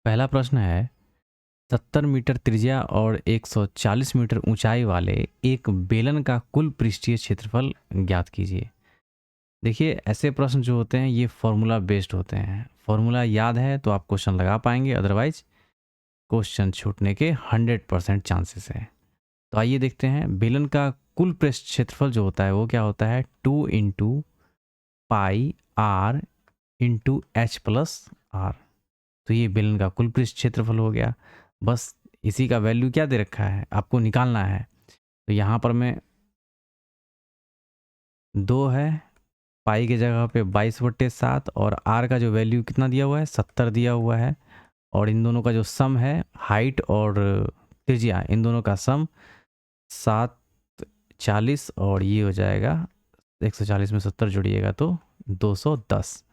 पहला प्रश्न है 70 मीटर त्रिज्या और 140 मीटर ऊंचाई वाले एक बेलन का कुल पृष्ठीय क्षेत्रफल ज्ञात कीजिए। देखिए ऐसे प्रश्न जो होते हैं ये फॉर्मूला बेस्ड होते हैं। फॉर्मूला याद है तो आप क्वेश्चन लगा पाएंगे, अदरवाइज क्वेश्चन छूटने के 100% चांसेस है। तो आइए देखते हैं बेलन का कुल पृष्ठ क्षेत्रफल जो होता है वो क्या होता है 2 into pi R into H plus R. तो ये बेलन का कुल पृष्ठ क्षेत्रफल हो गया। बस इसी का वैल्यू क्या दे रखा है आपको निकालना है। तो यहाँ पर मैं 2 है, पाई की जगह पे 22/7 और आर का जो वैल्यू कितना दिया हुआ है 70 दिया हुआ है। और इन दोनों का जो सम है हाइट और त्रिज्या, इन दोनों का सम 740 और ये हो जाएगा 140 में 70 जोड़िएगा तो 210।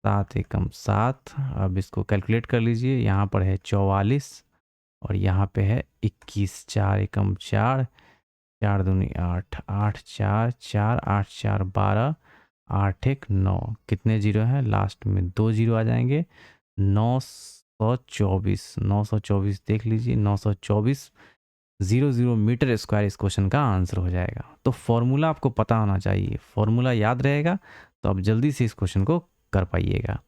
7 एकम 7। अब इसको कैलकुलेट कर लीजिए। यहाँ पर है 44 और यहाँ पे है 21। 4 एकम 4, 4 दूनी 8, 8 4 4 8 4 12, 8 एक 9। कितने जीरो हैं लास्ट में 2 जीरो आ जाएंगे। 924, 924 देख लीजिए 924 00 मीटर स्क्वायर इस क्वेश्चन का आंसर हो जाएगा। तो फॉर्मूला आपको पता होना चाहिए, फॉर्मूला याद रहेगा तो आप जल्दी से इस क्वेश्चन को कर पाइएगा।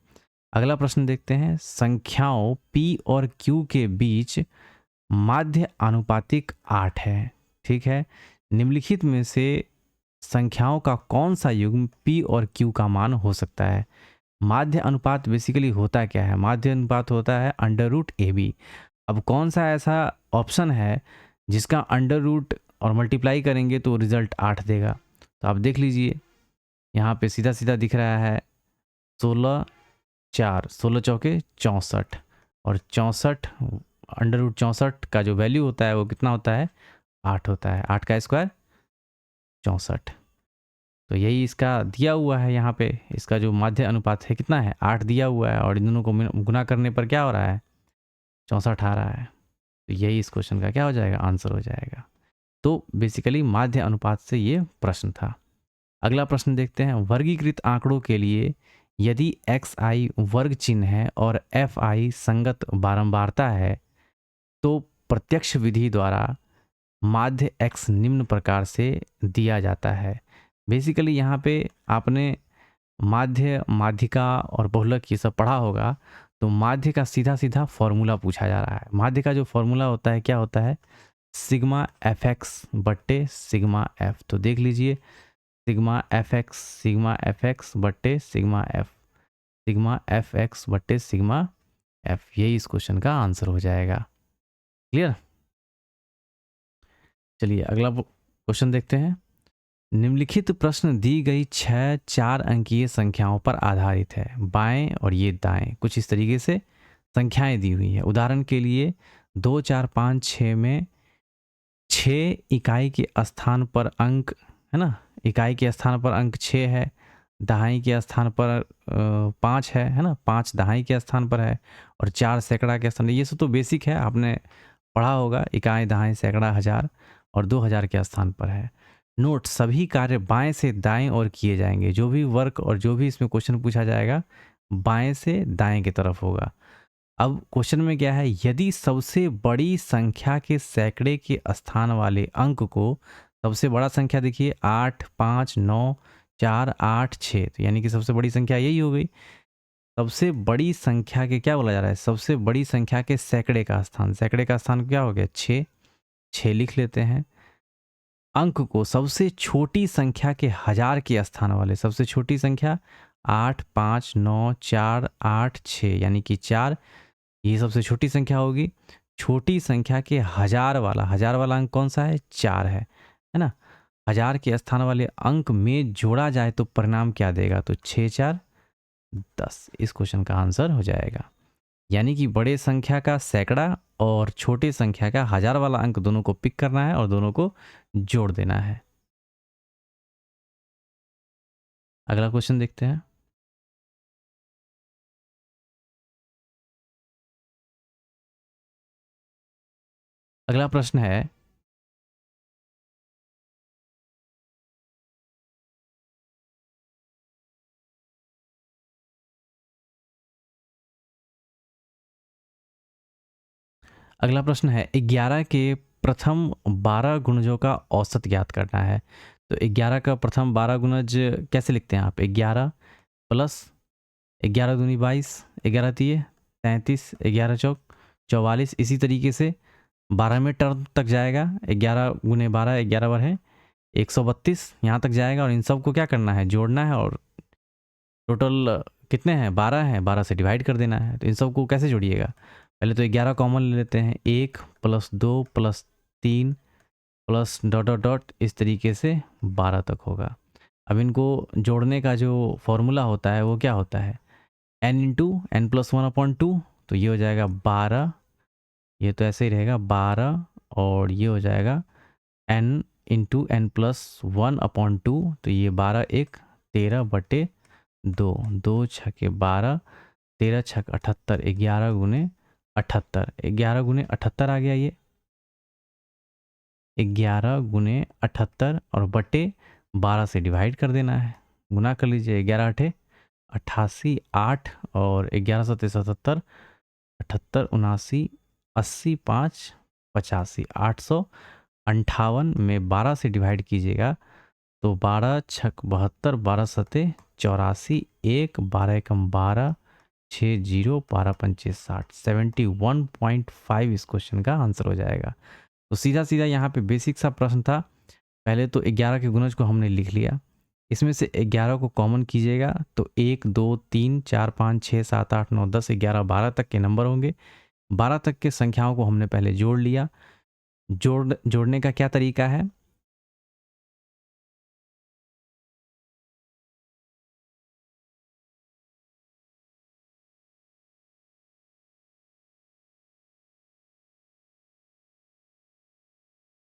अगला प्रश्न देखते हैं। संख्याओं P और Q के बीच माध्य आनुपातिक 8 है। ठीक है, निम्नलिखित में से संख्याओं का कौन सा युग्म P और Q का मान हो सकता है। माध्य अनुपात बेसिकली होता क्या है? माध्य अनुपात होता है अंडर रूट ए बी। अब कौन सा ऐसा ऑप्शन है जिसका अंडर रूट और मल्टीप्लाई करेंगे तो रिजल्ट 8 देगा? तो आप देख लीजिए यहाँ पे सीधा सीधा दिख रहा है 16 4, 16 चौके 64 और 64 अंडर रूट 64 का जो वैल्यू होता है वो कितना होता है 8 होता है। 8 का स्क्वायर 64। तो यही इसका दिया हुआ है। यहाँ पे इसका जो माध्य अनुपात है कितना है 8 दिया हुआ है और इन दोनों को गुना करने पर क्या हो रहा है 64 आ रहा है। तो यही इस क्वेश्चन का क्या हो जाएगा आंसर हो जाएगा। तो बेसिकली माध्य अनुपात से ये प्रश्न था। अगला प्रश्न देखते हैं। वर्गीकृत आंकड़ों के लिए यदि एक्स आई वर्ग चिन्ह है और एफ आई संगत बारंबारता है तो प्रत्यक्ष विधि द्वारा माध्य x निम्न प्रकार से दिया जाता है। बेसिकली यहाँ पे आपने माध्य, माध्यिका और बहुलक ये सब पढ़ा होगा। तो माध्य का सीधा सीधा फॉर्मूला पूछा जा रहा है। माध्य का जो फॉर्मूला होता है क्या होता है सिग्मा एफ एक्स बट्टे सिग्मा एफ। तो देख लीजिए सिग्मा एफ एक्स बट्टे सिग्मा एफ एक्स बट्टे सिग्मा एफ। यही इस क्वेश्चन का आंसर हो जाएगा। क्लियर? चलिए अगला क्वेश्चन देखते हैं। निम्नलिखित प्रश्न दी गई 6 4 अंकीय संख्याओं पर आधारित है। बाएं और ये दाएं कुछ इस तरीके से संख्याएं दी हुई है। उदाहरण के लिए 2 4 5 6 में 6 इकाई के स्थान पर अंक है ना, इकाई के स्थान पर अंक 6 है, दहाई के स्थान पर 5 है ना, 5 दहाई के स्थान पर है और 4 सैकड़ा के स्थान। ये सब तो बेसिक है, आपने पढ़ा होगा। इकाई दहाई सैकड़ा हज़ार और 2000 के स्थान पर है। नोट सभी कार्य बाएं से दाएं और किए जाएंगे। जो भी वर्क और जो भी इसमें क्वेश्चन पूछा जाएगा बाएं से दाएं की तरफ होगा। अब क्वेश्चन में क्या है, यदि सबसे बड़ी संख्या के सैकड़े के स्थान वाले अंक को, सबसे बड़ा संख्या देखिए 8 5 9 4 8 6, तो यानी कि सबसे बड़ी संख्या यही हो गई। सबसे बड़ी संख्या के क्या बोला जा रहा है, सबसे बड़ी संख्या के सैकड़े का स्थान, सैकड़े का स्थान क्या हो गया 6, 6 लिख लेते हैं। अंक को सबसे छोटी संख्या के हजार के स्थान वाले, सबसे छोटी संख्या 8 5 9 4 8 6 यानी कि 4, ये सबसे छोटी संख्या होगी। छोटी संख्या के हजार वाला अंक कौन सा है 4 है ना। हजार के स्थान वाले अंक में जोड़ा जाए तो परिणाम क्या देगा, तो 6 4 10 इस क्वेश्चन का आंसर हो जाएगा। यानी कि बड़े संख्या का सैकड़ा और छोटे संख्या का हजार वाला अंक दोनों को पिक करना है और दोनों को जोड़ देना है। अगला क्वेश्चन देखते हैं। अगला प्रश्न है अगला प्रश्न है 11 के प्रथम 12 गुणजों का औसत ज्ञात करना है। तो 11 का प्रथम 12 गुणज कैसे लिखते हैं आप? 11 प्लस 11 दूनी 22, 11 तिये 33, 11 चौक 44, इसी तरीके से 12 में टर्म तक जाएगा। 11 गुने 12, 11 बार है 132, यहाँ तक जाएगा और इन सब को क्या करना है? जोड़ना है और टोटल कितने हैं? 12 हैं, 12 से डिवाइड कर देना है। तो इन सब को कैसे जोड़िएगा? पहले तो 11 कॉमन ले लेते हैं, 1 plus 2 plus 3 plus dot dot dot, इस तरीके से 12 तक होगा। अब इनको जोड़ने का जो फॉर्मूला होता है वो क्या होता है? n इंटू एन प्लस 1/2, तो ये हो जाएगा 12, ये तो ऐसे ही रहेगा 12, और ये हो जाएगा n इंटू एन प्लस 1/2, तो ये 12 एक 13/2, 2 छके 12, 13 छक 78, 11 गुने 78, 11 गुने 78 आ गया ये, 11 गुने 78 और बटे 12 से डिवाइड कर देना है। गुना कर लीजिए, 11 अठे 88, 8 और 11 सत्ते 77, 78, 79, 80, 5, 85, 858 में 12 से डिवाइड कीजिएगा तो 12 छक 72, 12 सत्ते 84, 1, 12 एकम 12, 6 जीरो 12 पंचे 60, 71.5 इस क्वेश्चन का आंसर हो जाएगा। तो सीधा सीधा यहाँ पे बेसिक सा प्रश्न था। पहले तो 11 के गुणज को हमने लिख लिया, इसमें से 11 को कॉमन कीजिएगा तो 1, 2, 3, 4, 5, 6, 7, 8, 9, 10, 11, 12 तक के नंबर होंगे। 12 तक के संख्याओं को हमने पहले जोड़ लिया। जोड़ने का क्या तरीका है?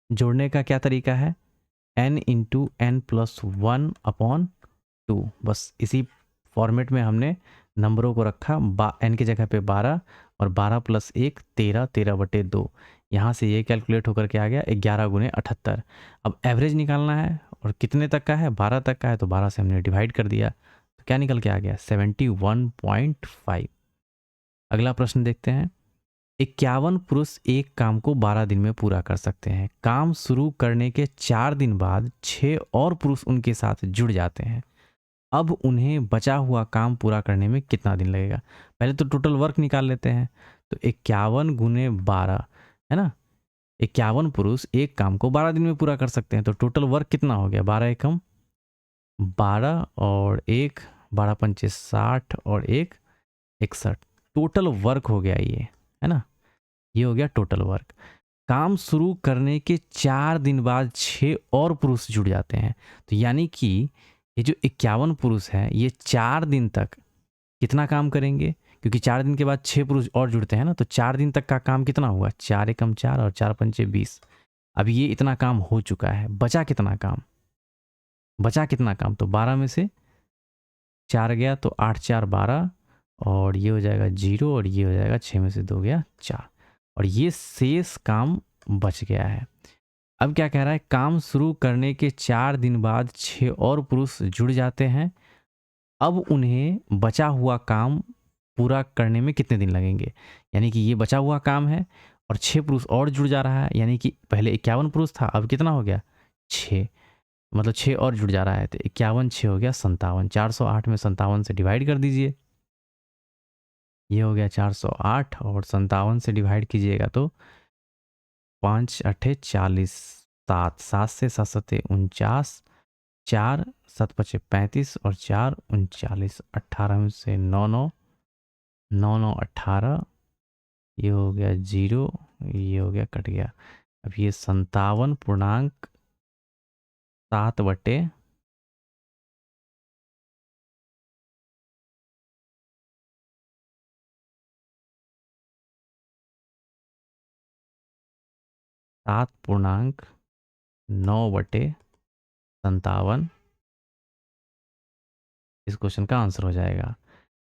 जोड़ने का क्या तरीका है? n इंटू एन प्लस 1/2, बस इसी फॉर्मेट में हमने नंबरों को रखा। n की जगह पे 12 और 12 प्लस 1 13, 13/2, यहाँ से ये कैलकुलेट होकर के आ गया 11 गुने 78। अब एवरेज निकालना है और कितने तक का है? 12 तक का है, तो 12 से हमने डिवाइड कर दिया तो क्या निकल के आ गया? 71.5। अगला प्रश्न देखते हैं। 51 पुरुष एक काम को 12 दिन में पूरा कर सकते हैं। काम शुरू करने के 4 दिन बाद 6 और पुरुष उनके साथ जुड़ जाते हैं। अब उन्हें बचा हुआ काम पूरा करने में कितना दिन लगेगा? पहले तो टोटल वर्क निकाल लेते हैं। तो 51 गुने 12 है ना, 51 पुरुष एक काम को 12 दिन में पूरा कर सकते हैं। तो टोटल वर्क कितना हो गया? 12 एकम 12 और 1, 12 पंचे 60 और 1 61, टोटल वर्क हो गया ये, है ना, ये हो गया टोटल वर्क। काम शुरू करने के 4 दिन बाद 6 और पुरुष जुड़ जाते हैं। तो यानी कि ये जो 51 पुरुष हैं ये 4 दिन तक कितना काम करेंगे? क्योंकि 4 दिन के बाद 6 पुरुष और जुड़ते हैं ना, तो 4 दिन तक का काम कितना हुआ? 4 एकम 4 और 4 पंचे 20। अब ये इतना काम हो चुका है, बचा कितना काम? बचा कितना काम? तो 12 में से 4 गया तो 8 4 12 और ये हो जाएगा 0 और ये हो जाएगा 6 में से 2 गया 4 और ये शेष काम बच गया है। अब क्या कह रहा है? काम शुरू करने के 4 दिन बाद 6 और पुरुष जुड़ जाते हैं। अब उन्हें बचा हुआ काम पूरा करने में कितने दिन लगेंगे? यानी कि ये बचा हुआ काम है और 6 पुरुष और जुड़ जा रहा है, यानी कि पहले 51 पुरुष था, अब कितना हो गया? 6, मतलब 6 और जुड़ जा रहा है, तो 51 6 हो गया 57। 408 में 57 से डिवाइड कर दीजिए, ये हो गया 408 और 57 से डिवाइड कीजिएगा तो 5 अठे 40, 7 7 से 7 सते 49, 4 7 पचे 35 और 4 39, 18 में से 9 9 9 9 18, ये हो गया 0, ये हो गया कट गया। अब ये 57.7/7 7.9/57 इस क्वेश्चन का आंसर हो जाएगा।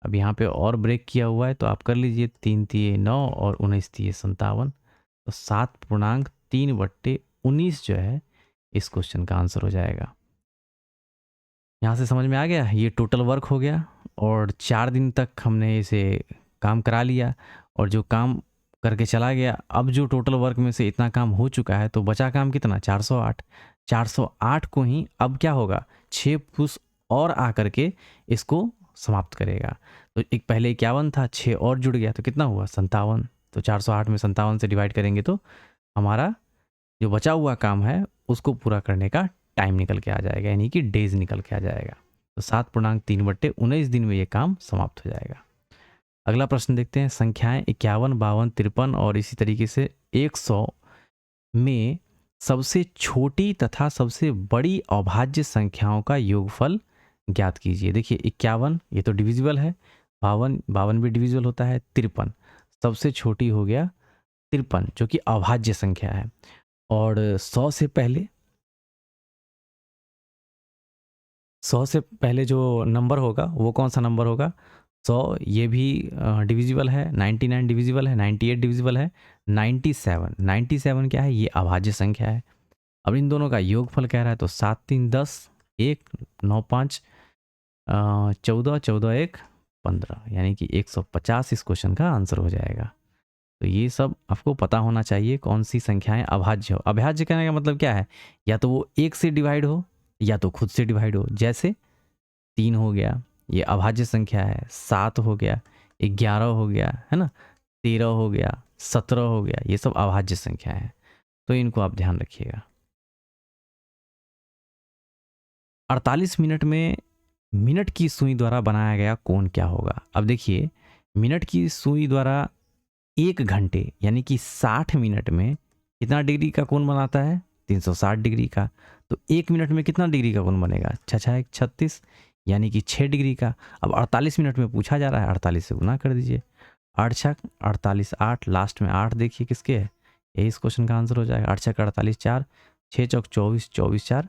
अब यहाँ पे और ब्रेक किया हुआ है तो आप कर लीजिए, 3 तिये 9 और 19 तिये 57, तो 7.3/19 जो है इस क्वेश्चन का आंसर हो जाएगा। यहाँ से समझ में आ गया, ये टोटल वर्क हो गया और 4 दिन तक हमने इसे काम करा लिया और जो काम करके चला गया। अब जो टोटल वर्क में से इतना काम हो चुका है तो बचा काम कितना, 408। 408 को ही अब क्या होगा, 6 पुश और आकर के इसको समाप्त करेगा। तो एक पहले 51 था, 6 और जुड़ गया तो कितना हुआ, 57। तो 408 में 57 से डिवाइड करेंगे तो हमारा जो बचा हुआ काम है उसको पूरा करने का टाइम निकल के आ जाएगा, यानी कि डेज निकल के आ जाएगा। तो 7.3/19 दिन में ये काम समाप्त हो जाएगा। अगला प्रश्न देखते हैं। संख्याएं 51, 52, 53 और इसी तरीके से 100 में सबसे छोटी तथा सबसे बड़ी अभाज्य संख्याओं का योगफल ज्ञात कीजिए। देखिए 51 ये तो डिविजिबल है, 52 भी डिविजिबल होता है, 53 सबसे छोटी हो गया 53 जो कि अभाज्य संख्या है। और 100 से पहले जो नंबर होगा वो कौन सा नंबर होगा, 100 ये भी डिविजिबल है, 99 डिविजिबल है, 98 डिविजिबल है, 97 क्या है, ये अभाज्य संख्या है। अब इन दोनों का योगफल कह रहा है तो 7 3 10, 1 9 5 14 14 1 15, यानी कि 150 इस क्वेश्चन का आंसर हो जाएगा। तो ये सब आपको पता होना चाहिए कौन सी संख्याएं अभाज्य हो। अभाज्य कहने का मतलब क्या है, या तो वो 1 से डिवाइड हो या तो खुद से डिवाइड हो। जैसे 3 हो गया, ये अभाज्य संख्या है, 7 हो गया, 11 हो गया, है ना, 13 हो गया, 17 हो गया, ये सब अभाज्य संख्या है। तो इनको आप ध्यान रखिएगा। 48 मिनट में मिनट की सुई द्वारा बनाया गया कोण क्या होगा। अब देखिए मिनट की सुई द्वारा 1 घंटे यानी कि 60 मिनट में कितना डिग्री का कोण बनाता है, 360 डिग्री का। तो 1 मिनट में कितना डिग्री का कोण बनेगा, 6 36 यानी कि 6 डिग्री का। अब 48 मिनट में पूछा जा रहा है, 48 से गुना कर दीजिए, 8 छक 48, 8 लास्ट में 8 देखिए किसके है, यही इस क्वेश्चन का आंसर हो जाएगा। 8 छक 48, 4 6 चौक 24, 24 4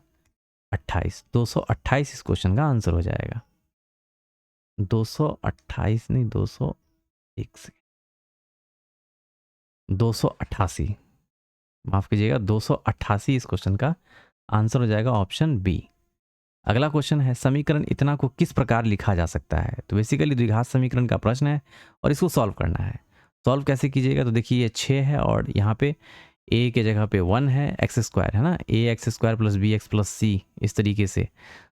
28, 228 इस क्वेश्चन का आंसर हो जाएगा। 228 नहीं, 288, माफ कीजिएगा, 288 इस क्वेश्चन का आंसर हो जाएगा, ऑप्शन बी। अगला क्वेश्चन है, समीकरण इतना को किस प्रकार लिखा जा सकता है। तो बेसिकली द्विघात समीकरण का प्रश्न है और इसको सॉल्व करना है। सॉल्व कैसे कीजिएगा, तो देखिए ये 6 है और यहाँ पे a के जगह पे 1 है, एक्स स्क्वायर है ना, A X square plus B X plus C, इस तरीके से।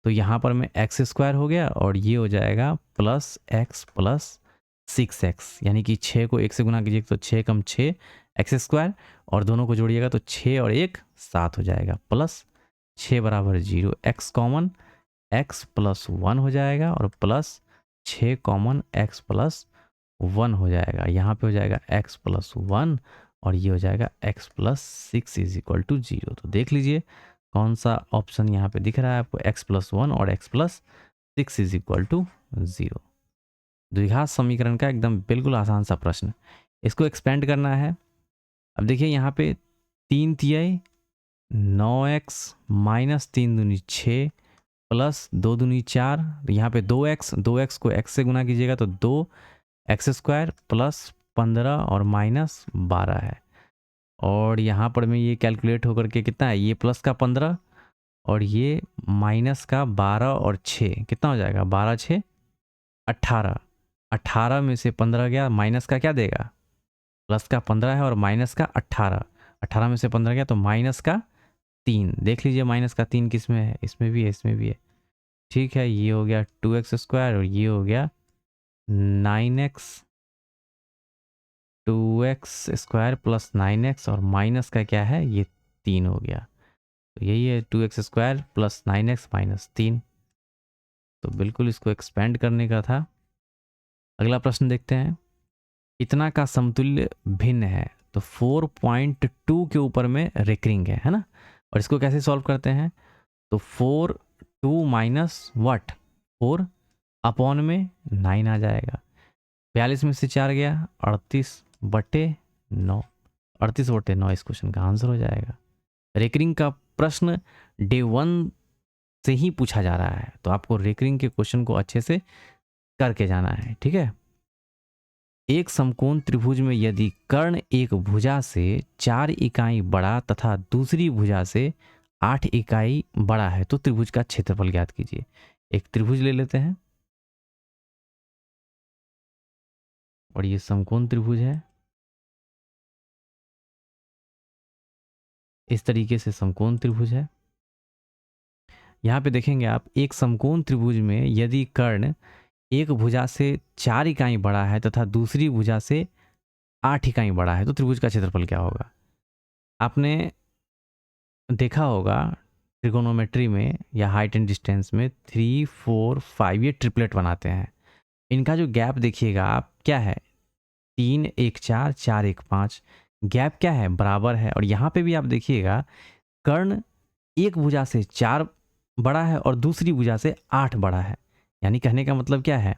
तो यहाँ पर में एक्स स्क्वायर हो गया और ये हो जाएगा प्लस एक्स प्लस 6x, यानी कि 6 को 1 से गुना कीजिए तो 6 कम 6 एक्स स्क्वायर, और दोनों को जोड़िएगा तो 6 और 1 7 हो जाएगा, प्लस 6 बराबर 0, एक्स कॉमन x प्लस 1 हो जाएगा और प्लस 6 कॉमन x प्लस 1 हो जाएगा। यहाँ पे हो जाएगा x प्लस 1 और ये हो जाएगा x plus 6 is equal to 0। तो देख लीजिए कौन सा ऑप्शन यहाँ पे दिख रहा है आपको, x प्लस 1 और x plus 6 is equal to 0। द्विघात समीकरण का एकदम बिल्कुल आसान सा प्रश्न, इसको एक्सपेंड करना है। अब देखिए यहाँ पे 3 तिहाई 9x माइनस 3 दूनी 6 प्लस 2 दूनी 4, यहाँ पे 2x को x से गुना कीजिएगा तो 2x स्क्वायर प्लस 15 और माइनस 12 है। और यहाँ पर में ये कैलकुलेट होकर के कितना है, ये प्लस का 15 और ये माइनस का 12 और 6 कितना हो जाएगा, 12 6 18, 18 में से 15 गया, माइनस का क्या देगा, प्लस का 15 है और माइनस का 18, 18 में से 15 गया तो माइनस का 3। देख लीजिए माइनस का 3 किस में है, इसमें भी है, इसमें भी है। ठीक है, ये हो गया 2x स्क्वायर और ये हो गया 9x, 2x square plus 9x और माइनस का क्या है, ये 3 हो गया। तो यही है 2x square plus 9x minus 3। तो बिल्कुल इसको एक्सपेंड करने का था। अगला प्रश्न देखते हैं, इतना का समतुल्य भिन्न है। तो 4.2 के ऊपर में रेकरिंग है ना, और इसको कैसे सॉल्व करते हैं, तो 4 2 माइनस वट 4 अपॉन में 9 आ जाएगा, 42 में से 4 गया 38/9, 38/9 इस क्वेश्चन का आंसर हो जाएगा। रेकरिंग का प्रश्न डे 1 से ही पूछा जा रहा है, तो आपको रेकरिंग के क्वेश्चन को अच्छे से करके जाना है, ठीक है। एक समकोण त्रिभुज में यदि कर्ण एक भुजा से 4 इकाई बड़ा तथा दूसरी भुजा से 8 इकाई बड़ा है तो त्रिभुज का क्षेत्रफल ज्ञात कीजिए। एक त्रिभुज ले लेते हैं और ये समकोण त्रिभुज है, इस तरीके से समकोण त्रिभुज है। यहाँ पे देखेंगे आप, एक समकोण त्रिभुज में यदि कर्ण एक भुजा से 4 इकाई बड़ा है तथा दूसरी भुजा से 8 इकाई बड़ा है तो त्रिभुज का क्षेत्रफल क्या होगा। आपने देखा होगा ट्रिगोनोमेट्री में या हाइट एंड डिस्टेंस में 3, 4, 5 ये ट्रिपलेट बनाते हैं। इनका जो गैप देखिएगा आप क्या है, 3, 1, 4, 4, 1, 5। गैप क्या है, बराबर है। और यहाँ पे भी आप देखिएगा कर्ण एक भुजा से 4 बड़ा है और दूसरी भुजा से 8 बड़ा है। यानी कहने का मतलब क्या है,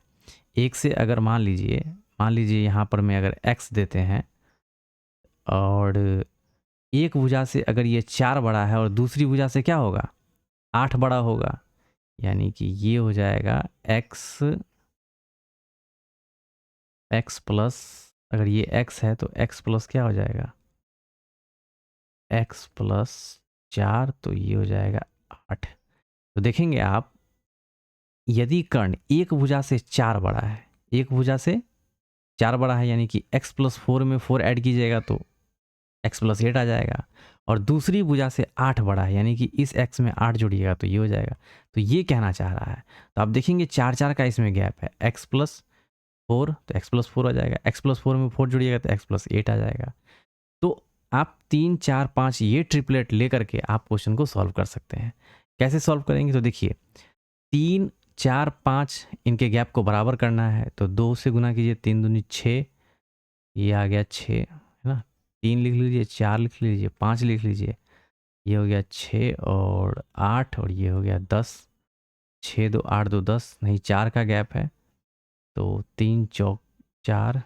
एक से अगर मान लीजिए यहाँ पर मैं अगर x देते हैं और एक भुजा से अगर ये 4 बड़ा है और दूसरी भुजा से क्या होगा, 8 बड़ा होगा। यानी कि ये हो जाएगा x प्लस, अगर ये x है तो x प्लस क्या हो जाएगा, x प्लस 4, तो ये हो जाएगा 8। तो देखेंगे आप, यदि कर्ण एक भुजा से 4 बड़ा है, एक भुजा से 4 बड़ा है यानी कि x प्लस 4 में 4 ऐड कीजिएगा तो x प्लस 8 आ जाएगा। और दूसरी भुजा से 8 बड़ा है यानी कि इस x में 8 जोड़िएगा तो ये हो जाएगा। तो ये कहना चाह रहा है। तो आप देखेंगे 4 4 का इसमें गैप है, x प्लस 4 तो x प्लस 4 आ जाएगा, x प्लस 4 में 4 जोड़िएगा तो x प्लस 8 आ जाएगा। तो आप 3, 4, 5 ये ट्रिपलेट लेकर के आप क्वेश्चन को सॉल्व कर सकते हैं। कैसे सॉल्व करेंगे, तो देखिए 3, 4, 5 इनके गैप को बराबर करना है तो 2 से गुना कीजिए, 3 दूनी 6, ये आ गया 6 है ना। 3 लिख लीजिए, 4 लिख लीजिए, 5 लिख लीजिए, ये हो गया 6 और 8 और ये हो गया 10। 6 2 8 2 10, नहीं 4 का गैप है तो 3 चौक 4,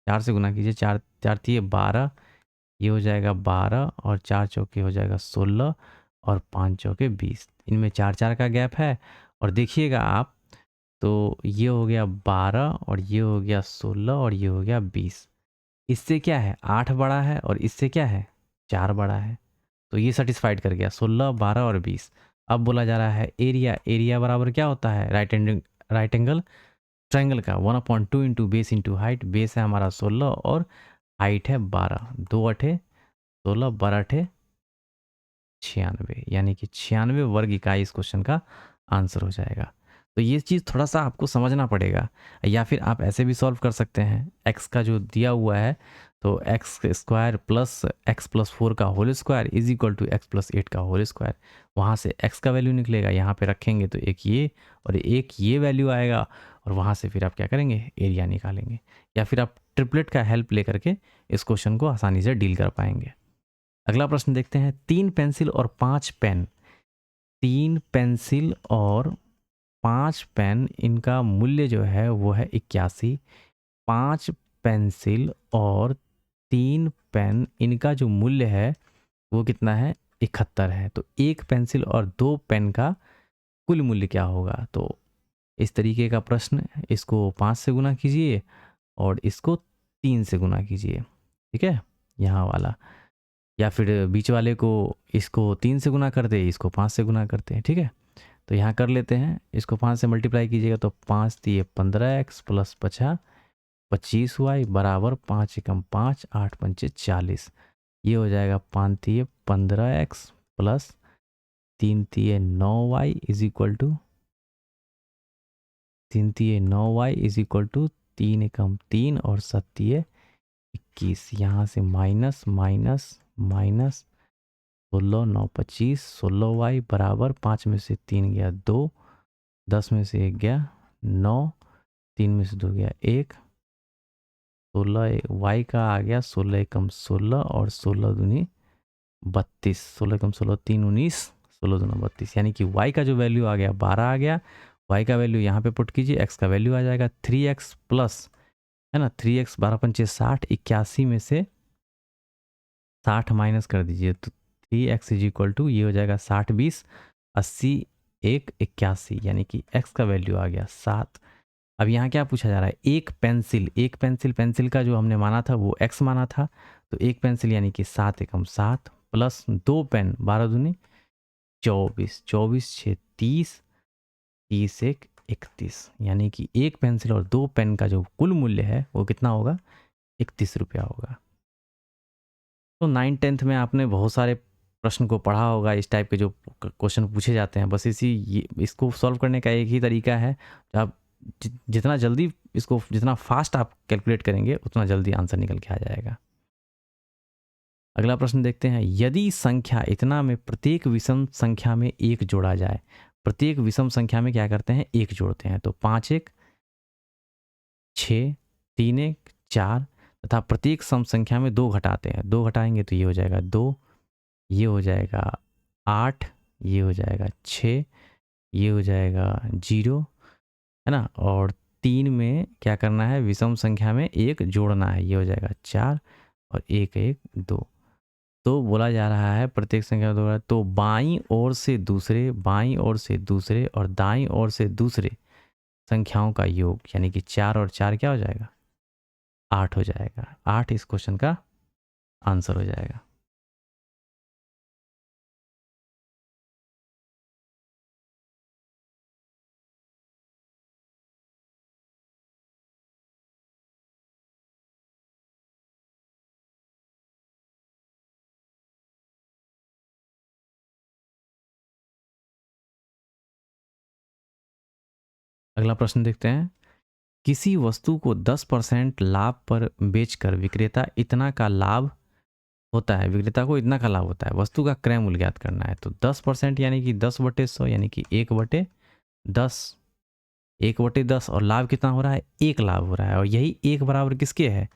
4 से गुना कीजिए, 4 4 तिये 12, ये हो जाएगा 12 और 4 चौके हो जाएगा 16 और 5 चौके 20। इनमें 4 4 का गैप है। और देखिएगा आप, तो ये हो गया 12 और ये हो गया 16 और ये हो गया 20। इससे क्या है, 8 बड़ा है और इससे क्या है, 4 बड़ा है। तो ये सेटिस्फाइड कर गया, 16, 12 और 20। अब बोला जा रहा है एरिया, एरिया बराबर क्या होता है, राइट एंगल ट्रायंगल का 1/2 into base into height. Base है हमारा 16 और हाइट है 12, 2 8 16, 12 8 96, यानी कि 96 वर्ग इकाई इस क्वेश्चन का आंसर हो जाएगा। तो ये चीज़ थोड़ा सा आपको समझना पड़ेगा। या फिर आप ऐसे भी सॉल्व कर सकते हैं, x का जो दिया हुआ है तो X square plus X plus 4 का whole square is equal to X plus 8 का होल स्क्वायर। वहाँ से x का वैल्यू निकलेगा, यहाँ पे रखेंगे तो एक ये और एक ये वैल्यू आएगा और वहाँ से फिर आप क्या करेंगे, एरिया निकालेंगे। या फिर आप ट्रिपलेट का हेल्प लेकर के इस क्वेश्चन को आसानी से डील कर पाएंगे। अगला प्रश्न देखते हैं, 3 पेंसिल और 5 पेन, 3 पेंसिल और 5 पेन इनका मूल्य जो है वो है 81। 5 पेंसिल और 3 पेन इनका जो मूल्य है वो कितना है, 71 है। तो एक पेंसिल और 2 पेन का कुल मूल्य क्या होगा। तो इस तरीके का प्रश्न, इसको 5 से गुना कीजिए और इसको 3 से गुना कीजिए, ठीक है, यहाँ वाला। या फिर बीच वाले को, इसको 3 से गुना करते, इसको 5 से गुना करते हैं, ठीक है। तो यहाँ कर लेते हैं, इसको 5 से मल्टीप्लाई कीजिएगा तो 5 तिये 15x प्लस 50 25y बराबर 5 एकम 5 8 पंचे 40। ये हो जाएगा 5 तिये 15x प्लस 3 तिये 9y इज इक्वल टू 3 तिये 9y इज इक्वल टू 3 एकम 3 और 7 तिये 21। यहाँ से माइनस माइनस माइनस 16 9 25, 16y बराबर 5 में से 3 गया 2, 10 में से 1 गया 9, 3 में से 2 गया 1, 16 y का आ गया 16 एकम 16 और 16 दूनी 32, 16 एकम 16 3 19, 16 दूना 32, यानी कि y का जो वैल्यू आ गया 12 आ गया। y का वैल्यू यहाँ पे पुट कीजिए, x का वैल्यू आ जाएगा 3x प्लस, है ना, 3x 12 पंचे 60, 81 में से 60 माइनस कर दीजिए तो 3x इज इक्वल टू ये हो जाएगा 60 20 80 1 81, यानी कि x का वैल्यू आ गया 7। अब यहाँ क्या पूछा जा रहा है, एक पेंसिल, एक पेंसिल, पेंसिल का जो हमने माना था वो x माना था, तो एक पेंसिल यानी कि 7 एकम 7 प्लस 2 पेन 12 दूनी 24, 24 6 30, 30 1 31, यानी कि एक पेंसिल और 2 पेन का जो कुल मूल्य है वो कितना होगा, 31 रुपया होगा। तो 9th 10th में आपने बहुत सारे प्रश्न को पढ़ा होगा, इस टाइप के जो क्वेश्चन पूछे जाते हैं, बस इसको सॉल्व करने का एक ही तरीका है। तो आप जितना जल्दी इसको, जितना फास्ट आप कैलकुलेट करेंगे उतना जल्दी आंसर निकल के आ जाएगा। अगला प्रश्न देखते हैं, यदि संख्या इतना में प्रत्येक विषम संख्या में एक जोड़ा जाए। प्रत्येक विषम संख्या में क्या करते हैं, एक जोड़ते हैं। तो 5 1 6 3 1 4 तथा प्रत्येक सम संख्या में 2 घटाते हैं। 2 घटाएंगे तो ये हो जाएगा 2, ये हो जाएगा 8, ये हो जाएगा 6, ये हो जाएगा 0, है ना। और 3 में क्या करना है, विषम संख्या में एक जोड़ना है, ये हो जाएगा 4 और 1 1 2। तो बोला जा रहा है प्रत्येक संख्या द्वारा, तो बाईं ओर से दूसरे, बाईं ओर से दूसरे और दाईं ओर से दूसरे संख्याओं का योग, यानी कि 4 और 4 क्या हो जाएगा, 8 हो जाएगा। 8 इस क्वेश्चन का आंसर हो जाएगा। अगला प्रश्न देखते हैं, किसी वस्तु को 10% लाभ पर बेचकर विक्रेता इतना का लाभ होता है, विक्रेता को इतना का लाभ होता है। वस्तु का क्रय मूल्य ज्ञात करना है। तो 10% यानी कि 10/100 यानी कि 1/10, 1/10 और लाभ कितना हो रहा है, 1 लाभ हो रहा है। और यही 1 बराबर किसके है,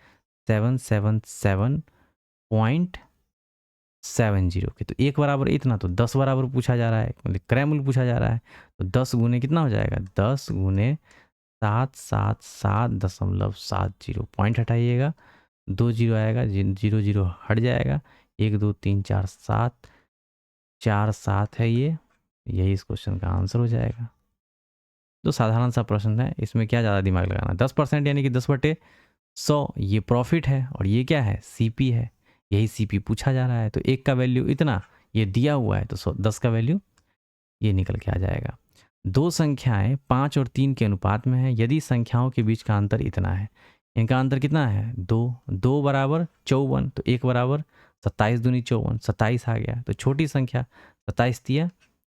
777.70 के। तो 1 बराबर इतना, तो 10 बराबर पूछा जा रहा है, मतलब क्रय मूल्य पूछा जा रहा है। तो 10 गुने कितना हो जाएगा, 10 गुने 777.70, पॉइंट हटाइएगा, 2 जीरो आएगा, 0 0 हट जाएगा, 1 2 3 4 7, 4 7 है ये, यही इस क्वेश्चन का आंसर हो जाएगा। तो साधारण सा प्रश्न है, इसमें क्या ज़्यादा दिमाग लगाना। 10% यानी कि 10/100 ये प्रॉफिट है, और ये क्या है, सीपी है, यही सीपी पूछा जा रहा है। तो 1 का वैल्यू इतना ये दिया हुआ है, तो 10 का वैल्यू ये निकल के आ जाएगा। दो संख्याएं 5 और 3 के अनुपात में है, यदि संख्याओं के बीच का अंतर इतना है। इनका अंतर कितना है, 2, 2 बराबर 54, तो 1 बराबर 27 दूनी 54, 27 आ गया। तो छोटी संख्या 27 दिया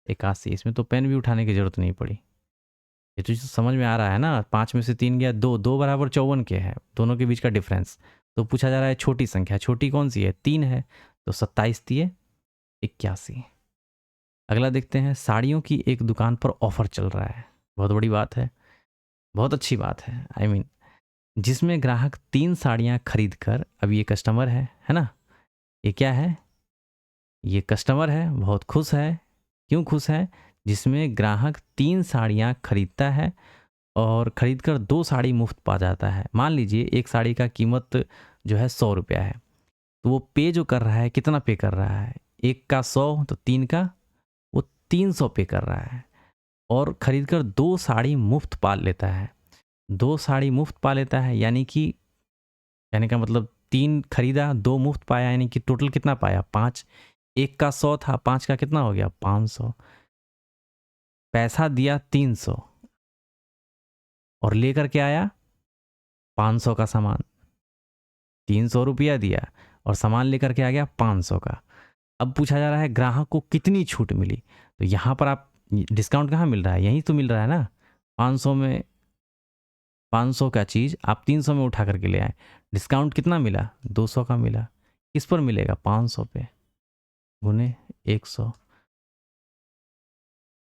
81, इसमें तो पेन भी उठाने की जरूरत नहीं पड़ी, ये तो समझ में आ रहा है ना। 5 में से 3 गया 2, 2 बराबर 54 के है, दोनों के बीच का डिफरेंस। तो पूछा जा रहा है छोटी संख्या, छोटी कौन सी है, 3 है, तो 27 दिए 81। अगला देखते हैं, साड़ियों की एक दुकान पर ऑफर चल रहा है, बहुत बड़ी बात है, बहुत अच्छी बात है, आई मीन जिसमें ग्राहक 3 साड़ियां खरीद कर, अब ये कस्टमर है ना, ये क्या है, ये कस्टमर है, बहुत खुश है। क्यों खुश है, जिसमें ग्राहक 3 साड़ियां खरीदता है और खरीद कर 2 साड़ी मुफ्त पा जाता है। मान लीजिए एक साड़ी का कीमत जो है 100 रुपया है, तो वो पे जो कर रहा है, कितना पे कर रहा है, एक का 100 तो 3 का वो 300 पे कर रहा है, और खरीद कर 2 साड़ी मुफ्त पा लेता है। 2 साड़ी मुफ्त पा लेता है यानी कि, यानी का मतलब 3 खरीदा 2 मुफ्त पाया, यानी कि टोटल कितना पाया, 5। एक का 100 था, 5 का कितना हो गया, 500। पैसा दिया 300 और लेकर के आया 500 का सामान। 300 रुपया दिया और सामान लेकर के आ गया 500 का। अब पूछा जा रहा है ग्राहक को कितनी छूट मिली। तो यहाँ पर आप डिस्काउंट कहाँ मिल रहा है, यहीं तो मिल रहा है ना। 500 में 500 का चीज़ आप 300 में उठा करके ले आए, डिस्काउंट कितना मिला, 200 का मिला। किस पर मिलेगा, 500 पे, गुने 100,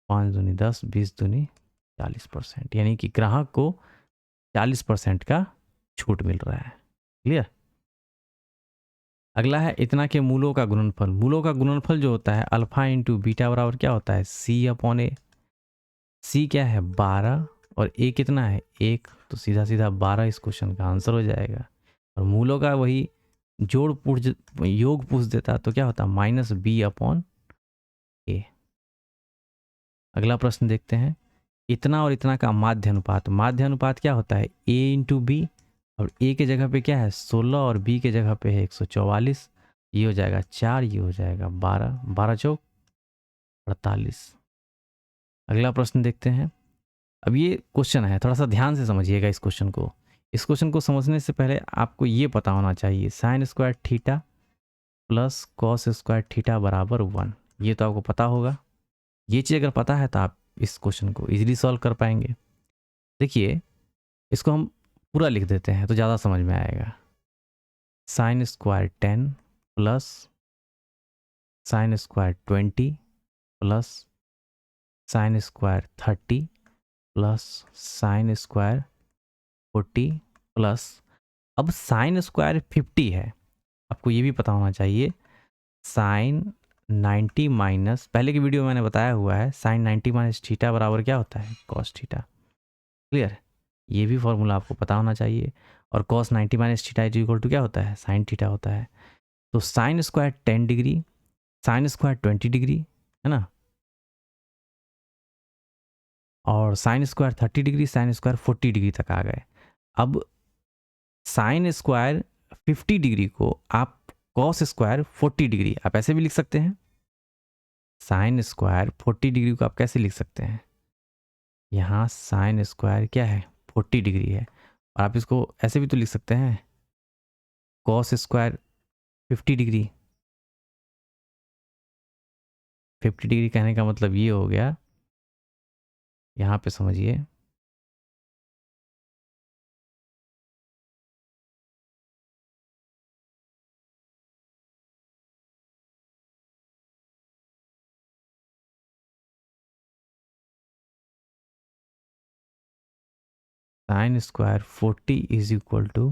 5 दूनी 10, 20 दूनी 40%, यानी कि ग्राहक को 40% का छूट मिल रहा है। क्लियर। अगला है इतना के मूलों का गुणनफल। मूलों का गुणनफल जो होता है अल्फा इंटू बीटा बराबर क्या होता है, C/A। सी क्या है, 12, और ए कितना है, 1, तो सीधा सीधा 12 इस क्वेश्चन का आंसर हो जाएगा। और मूलों का वही जोड़ पूछ, योग पूछ देता तो क्या होता, -B/A। अगला प्रश्न देखते हैं, इतना और इतना का माध्य अनुपात। माध्य अनुपात क्या होता है, A/B, और ए के जगह पे क्या है 16 और बी के जगह पे है 144, ये हो जाएगा 4, ये हो जाएगा 12, 12 चौक 48। अगला प्रश्न देखते हैं। अब ये क्वेश्चन है, थोड़ा सा ध्यान से समझिएगा इस क्वेश्चन को। इस क्वेश्चन को समझने से पहले आपको ये पता होना चाहिए sign square theta plus cos square theta बराबर 1। ये तो आपको पता होगा। ये चीज़ अगर पता है तो आप इस क्वेश्चन को इजीली सॉल्व कर पाएंगे। देखिए, इसको हम पूरा लिख देते हैं तो ज़्यादा समझ में आएगा। Sign square 10 plus sign square 20 plus sign square 30 plus sign square 40 plus, अब साइन स्क्वायर 50 है, आपको ये भी पता होना चाहिए। साइन 90 माइनस, पहले की वीडियो में मैंने बताया हुआ है, साइन 90 माइनस थीटा बराबर क्या होता है? Cos theta. क्लियर? ये भी फॉर्मूला आपको पता होना चाहिए। और cos 90 minus theta is equal to क्या होता है? साइन थीटा होता है। तो sine square 10 degree, sine square 20 degree, है ना, और sine square 30 degree, sine square 40 degree तक आ गए। अब साइन स्क्वायर 50 डिग्री को आप कॉस स्क्वायर 40 डिग्री आप ऐसे भी लिख सकते हैं। साइन स्क्वायर 40 डिग्री को आप कैसे लिख सकते हैं? यहाँ साइन स्क्वायर क्या है? 40 डिग्री है, और आप इसको ऐसे भी तो लिख सकते हैं, कॉस स्क्वायर 50 डिग्री। 50 डिग्री कहने का मतलब ये हो गया, यहाँ पे समझिए, sine square 40 is equal to